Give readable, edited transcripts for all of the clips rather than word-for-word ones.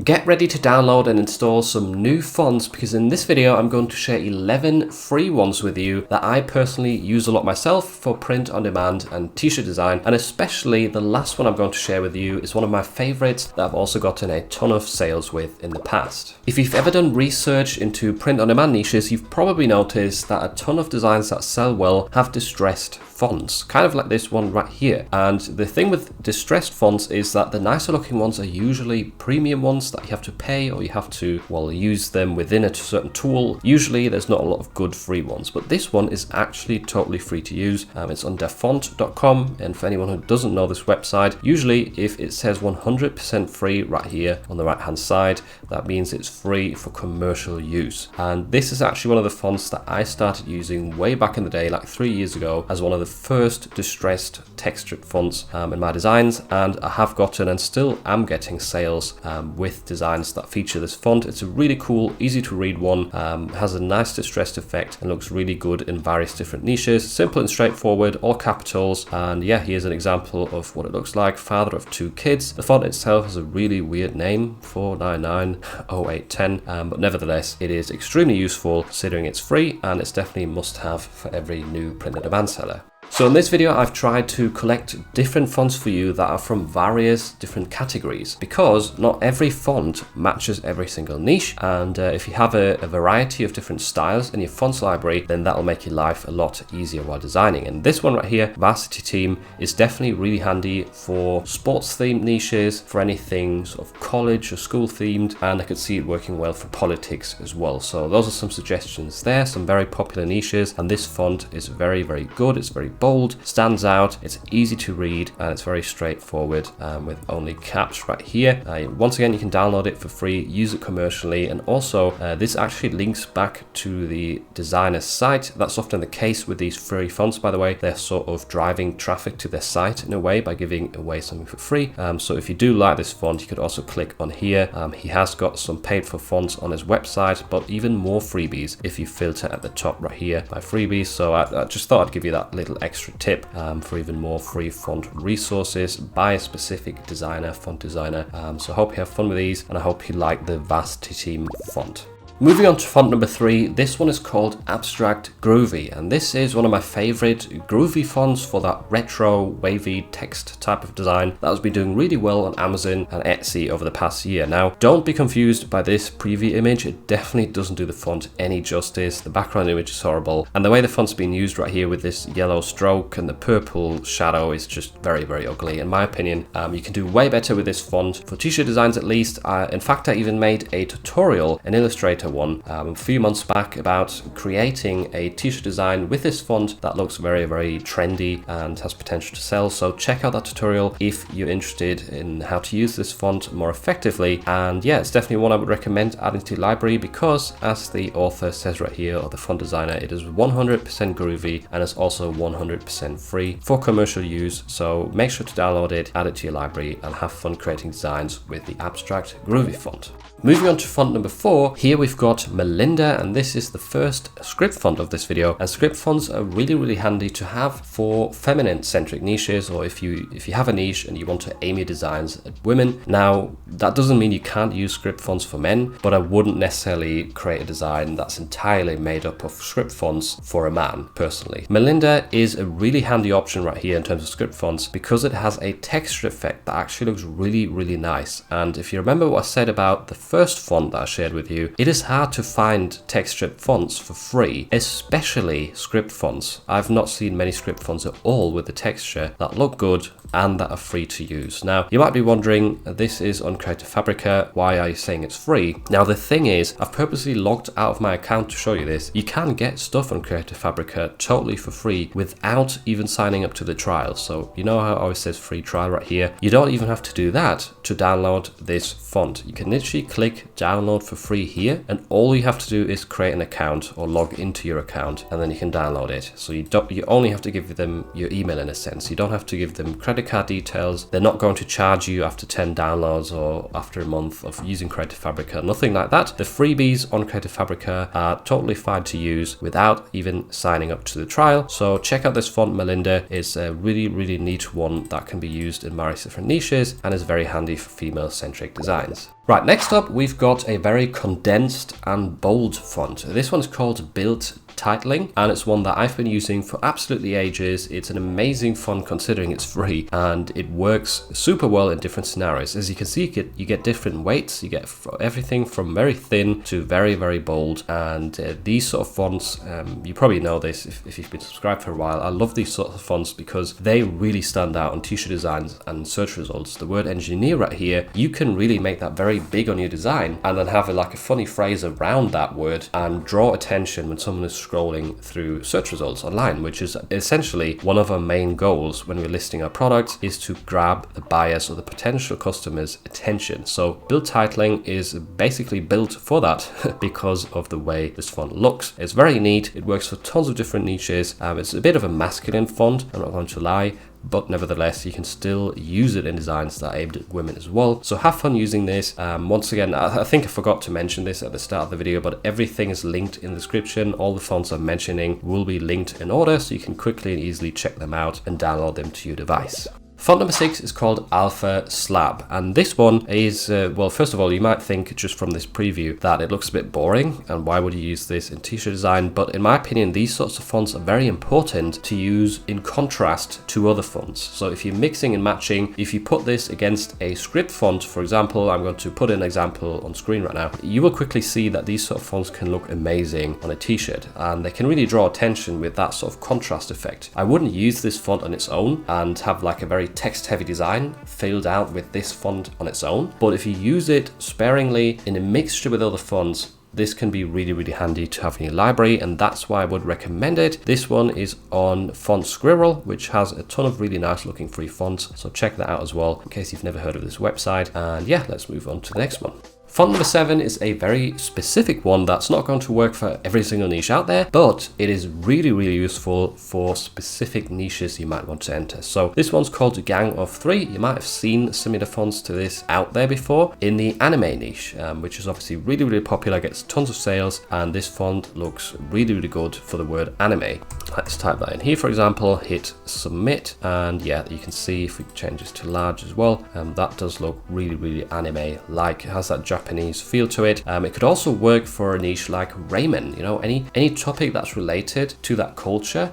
Get ready to download and install some new fonts, because in this video I'm going to share 11 free ones with you that I personally use a lot myself for print on demand and t-shirt design, and especially the last one I'm going to share with you is one of my favorites that I've also gotten a ton of sales with in the past. If you've ever done research into print on demand niches, you've probably noticed that a ton of designs that sell well have distressed fonts, kind of like this one right here. And the thing with distressed fonts is that the nicer looking ones are usually premium ones that you have to pay, or you have to, well, use them within a certain tool. Usually there's not a lot of good free ones, but this one is actually totally free to use. It's on dafont.com, and for anyone who doesn't know this website, usually if it says 100% free right here on the right hand side, that means it's free for commercial use. And this is actually one of the fonts that I started using way back in the day, like 3 years ago, as one of the first distressed textured fonts in my designs, and I have gotten and still am getting sales with designs that feature this font. It's a really cool, easy to read one, has a nice distressed effect and looks really good in various different niches. Simple and straightforward, all capitals, and yeah, here's an example of what it looks like. Father of 2 kids. The font itself has a really weird name, 4990810, but nevertheless it is extremely useful considering it's free, and it's definitely a must-have for every new print on demand seller. So in this video, I've tried to collect different fonts for you that are from various different categories, because not every font matches every single niche. And if you have a variety of different styles in your fonts library, then that'll make your life a lot easier while designing. And this one right here, Varsity Team, is definitely really handy for sports themed niches, for anything sort of college or school themed, and I could see it working well for politics as well. So those are some suggestions there, some very popular niches, and this font is very, very good. It's very bold, stands out, it's easy to read, and it's very straightforward with only caps right here. Once again, you can download it for free, use it commercially, and also this actually links back to the designer's site. That's often the case with these free fonts, by the way. They're sort of driving traffic to their site in a way by giving away something for free. So if you do like this font, you could also click on here. He has got some paid for fonts on his website, but even more freebies if you filter at the top right here by freebies. So I just thought I'd give you that little extra tip for even more free font resources by a specific designer, font designer. So I hope you have fun with these, and I hope you like the Varsity Team font. Moving on to font number 3, this one is called Abstract Groovy, and this is one of my favorite groovy fonts for that retro, wavy text type of design that has been doing really well on Amazon and Etsy over the past year. Now, don't be confused by this preview image. It definitely doesn't do the font any justice. The background image is horrible, and the way the font's being used right here with this yellow stroke and the purple shadow is just very, very ugly. In my opinion, you can do way better with this font for t-shirt designs at least. In fact, I even made a tutorial in Illustrator one a few months back about creating a t-shirt design with this font that looks very, very trendy and has potential to sell. So check out that tutorial if you're interested in how to use this font more effectively. And yeah, it's definitely one I would recommend adding to your library, because as the author says right here, or the font designer, it is 100% groovy and it's also 100% free for commercial use. So make sure to download it, add it to your library, and have fun creating designs with the Abstract Groovy font. Moving on to font number 4, here we've got Melinda, and this is the first script font of this video. And script fonts are really, really handy to have for feminine centric niches, or if you have a niche and you want to aim your designs at women. Now, that doesn't mean you can't use script fonts for men, but I wouldn't necessarily create a design that's entirely made up of script fonts for a man, personally. Melinda is a really handy option right here in terms of script fonts, because it has a texture effect that actually looks really, really nice. And if you remember what I said about the first font that I shared with you, it is hard to find textured fonts for free, especially script fonts. I've not seen many script fonts at all with the texture that look good and that are free to use. Now, you might be wondering, this is on Creative Fabrica, why are you saying it's free? Now, the thing is, I've purposely logged out of my account to show you this. You can get stuff on Creative Fabrica totally for free without even signing up to the trial. So you know how it always says free trial right here? You don't even have to do that to download this font. You can literally click download for free here, and all you have to do is create an account or log into your account, and then you can download it. So you only have to give them your email in a sense. You don't have to give them credit credit card details. They're not going to charge you after 10 downloads or after a month of using Creative Fabrica, nothing like that. The freebies on Creative Fabrica are totally fine to use without even signing up to the trial. So check out this font, Melinda. It's a really neat one that can be used in various different niches and is very handy for female-centric designs. Right, next up, we've got a very condensed and bold font. This one's called Built Titling, and it's one that I've been using for absolutely ages. It's an amazing font considering it's free, and it works super well in different scenarios. As you can see, you get different weights. You get everything from very thin to very bold, and these sort of fonts, you probably know this if you've been subscribed for a while. I love these sort of fonts because they really stand out on t-shirt designs and search results. The word engineer right here, you can really make that very big on your design and then have like a funny phrase around that word and draw attention when someone is scrolling through search results online, which is essentially one of our main goals when we're listing our products, is to grab the buyers or the potential customers' attention. So Built Titling is basically built for that because of the way this font looks. It's very neat. It works for tons of different niches. It's a bit of a masculine font, I'm not going to lie, but nevertheless you can still use it in designs that are aimed at women as well. So have fun using this. Once again, I think I forgot to mention this at the start of the video, but everything is linked in the description. All the fonts I'm mentioning will be linked in order, so you can quickly and easily check them out and download them to your device. Font number 6 is called Alpha Slab, and this one is, well, first of all, you might think just from this preview that it looks a bit boring, and why would you use this in t-shirt design? But in my opinion, these sorts of fonts are very important to use in contrast to other fonts. So if you're mixing and matching, if you put this against a script font, for example, I'm going to put an example on screen right now, you will quickly see that these sort of fonts can look amazing on a t-shirt, and they can really draw attention with that sort of contrast effect. I wouldn't use this font on its own and have like a very text-heavy design filled out with this font on its own, but if you use it sparingly in a mixture with other fonts, this can be really handy to have in your library, and that's why I would recommend it. This one is on Font Squirrel, which has a ton of really nice looking free fonts, so check that out as well in case you've never heard of this website. And yeah, let's move on to the next one. Font number 7 is a very specific one that's not going to work for every single niche out there, but it is really useful for specific niches you might want to enter. So this one's called Gang of 3. You might have seen similar fonts to this out there before in the anime niche, which is obviously really popular, gets tons of sales, and this font looks really good for the word anime. Let's type that in here, for example, hit submit, and yeah, you can see if we change this to large as well, that does look really anime-like. It has that Japanese feel to it. It could also work for a niche like ramen, you know, any topic that's related to that culture,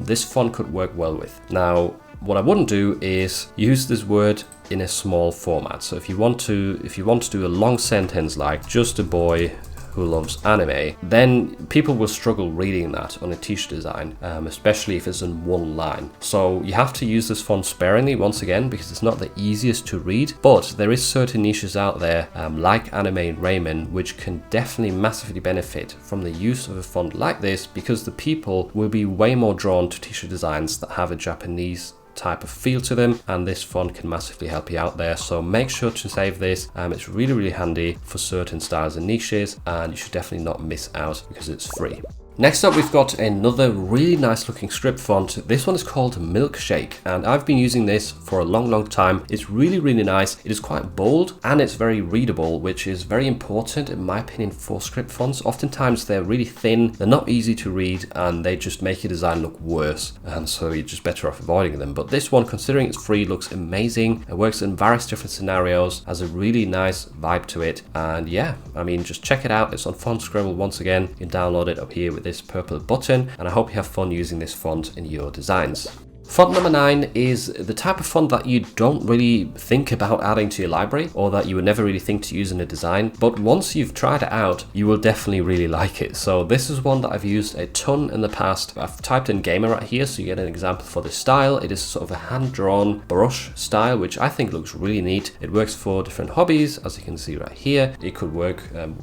this font could work well with. Now, what I wouldn't do is use this word in a small format. So if you want to do a long sentence like just a boy who loves anime, then people will struggle reading that on a t-shirt design, especially if it's in one line. So you have to use this font sparingly, once again, because it's not the easiest to read, but there is certain niches out there, like anime and ramen, which can definitely massively benefit from the use of a font like this, because the people will be way more drawn to t-shirt designs that have a Japanese type of feel to them, and this font can massively help you out there. So make sure to save this. It's really handy for certain styles and niches, and you should definitely not miss out because it's free. Next up, we've got another really nice looking script font. This one is called Milkshake, and I've been using this for a long time. It's really nice. It is quite bold and it's very readable, which is very important in my opinion for script fonts. Oftentimes they're really thin, they're not easy to read, and they just make your design look worse, and so you're just better off avoiding them. But this one, considering it's free, looks amazing. It works in various different scenarios, has a really nice vibe to it, and yeah, I mean, just check it out. It's on Font Squirrel once again. You can download it up here with this purple button, and I hope you have fun using this font in your designs. Font number 9 is the type of font that you don't really think about adding to your library, or that you would never really think to use in a design, but once you've tried it out, you will definitely really like it. So this is one that I've used a ton in the past. I've typed in gamer right here, so you get an example for this style. It is sort of a hand-drawn brush style, which I think looks really neat. It works for different hobbies, as you can see right here. It could work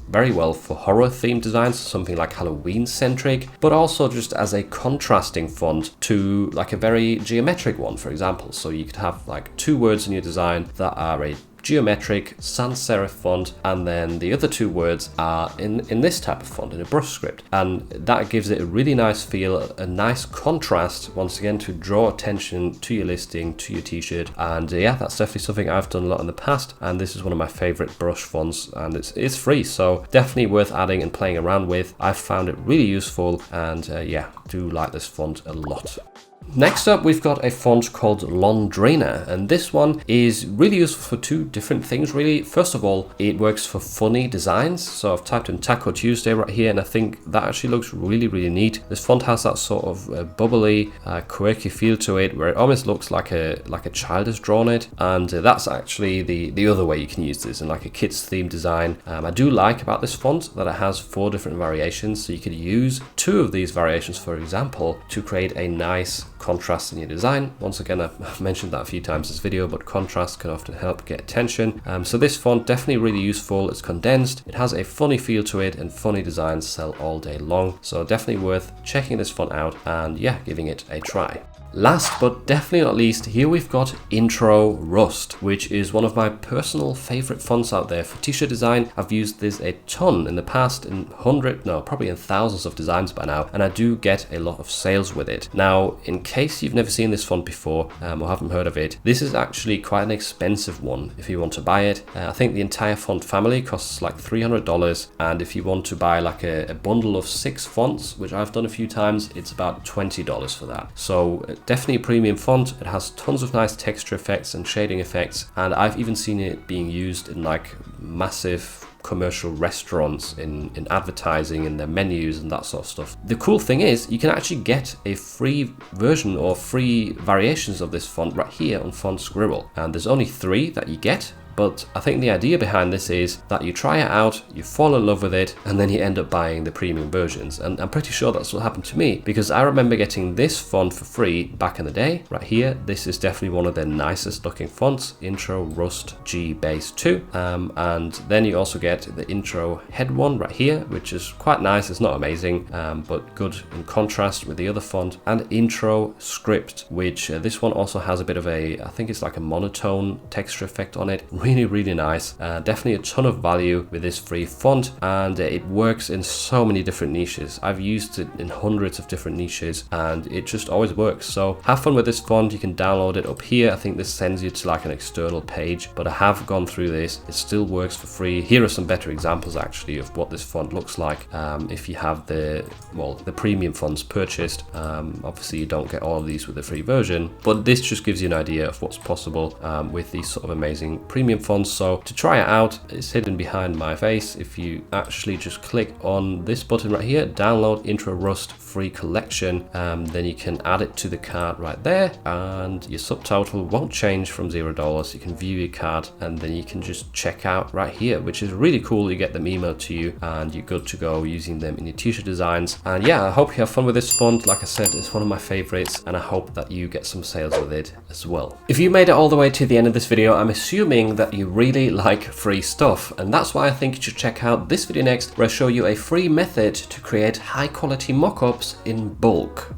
very well for horror themed designs, something like Halloween centric, but also just as a contrasting font to like a very geometric one, for example. So you could have like two words in your design that are a geometric sans serif font, and then the other two words are in this type of font, in a brush script, and that gives it a really nice feel, a nice contrast once again to draw attention to your listing, to your t-shirt. And yeah, that's definitely something I've done a lot in the past, and this is one of my favorite brush fonts, and it's free, so definitely worth adding and playing around with. I've found it really useful, and yeah, do like this font a lot. Next up, we've got a font called Londrina, and this one is really useful for two different things really. First of all, it works for funny designs. So I've typed in Taco Tuesday right here, and I think that actually looks really neat. This font has that sort of bubbly, quirky feel to it, where it almost looks like a child has drawn it, and that's actually the other way you can use this in like a kids theme design. I do like about this font that it has 4 different variations, so you could use 2 of these variations, for example, to create a nice contrast in your design. Once again, I've mentioned that a few times in this video, but contrast can often help get attention. So this font definitely really useful. It's condensed, it has a funny feel to it, and funny designs sell all day long. So definitely worth checking this font out and yeah, giving it a try. Last but definitely not least, here we've got Intro Rust, which is one of my personal favorite fonts out there for t-shirt design. I've used this a ton in the past, in probably in thousands of designs by now, and I do get a lot of sales with it. Now, in case you've never seen this font before or haven't heard of it, this is actually quite an expensive one if you want to buy it. I think the entire font family costs like $300, and if you want to buy like a bundle of 6 fonts, which I've done a few times, it's about $20 for that. So definitely a premium font. It has tons of nice texture effects and shading effects, and I've even seen it being used in like massive commercial restaurants, in advertising, in their menus and that sort of stuff. The cool thing is you can actually get a free version or free variations of this font right here on Font Scribble, and there's only 3 that you get. But I think the idea behind this is that you try it out, you fall in love with it, and then you end up buying the premium versions. And I'm pretty sure that's what happened to me, because I remember getting this font for free back in the day. Right here, this is definitely one of their nicest looking fonts, Intro Rust G Base 2. And then you also get the Intro Head one right here, which is quite nice. It's not amazing, but good in contrast with the other font. And Intro Script, which this one also has a bit of a, I think it's like a monotone texture effect on it. Really nice. Definitely a ton of value with this free font, and it works in so many different niches. I've used it in hundreds of different niches, and it just always works. So have fun with this font. You can download it up here. I think this sends you to like an external page, but I have gone through this. It still works for free. Here are some better examples actually of what this font looks like if you have the premium fonts purchased. Obviously you don't get all of these with the free version, but this just gives you an idea of what's possible with these sort of amazing premium fonts. So to try it out, it's hidden behind my face. If you actually just click on this button right here, download Intro Rust free collection, then you can add it to the cart right there, and your subtotal won't change from $0. You can view your cart, and then you can just check out right here, which is really cool. You get them emailed to you, and you're good to go using them in your t-shirt designs. And yeah, I hope you have fun with this font. Like I said, it's one of my favorites, and I hope that you get some sales with it as well. If you made it all the way to the end of this video, I'm assuming that you really like free stuff, and that's why I think you should check out this video next, where I show you a free method to create high quality mockups in bulk.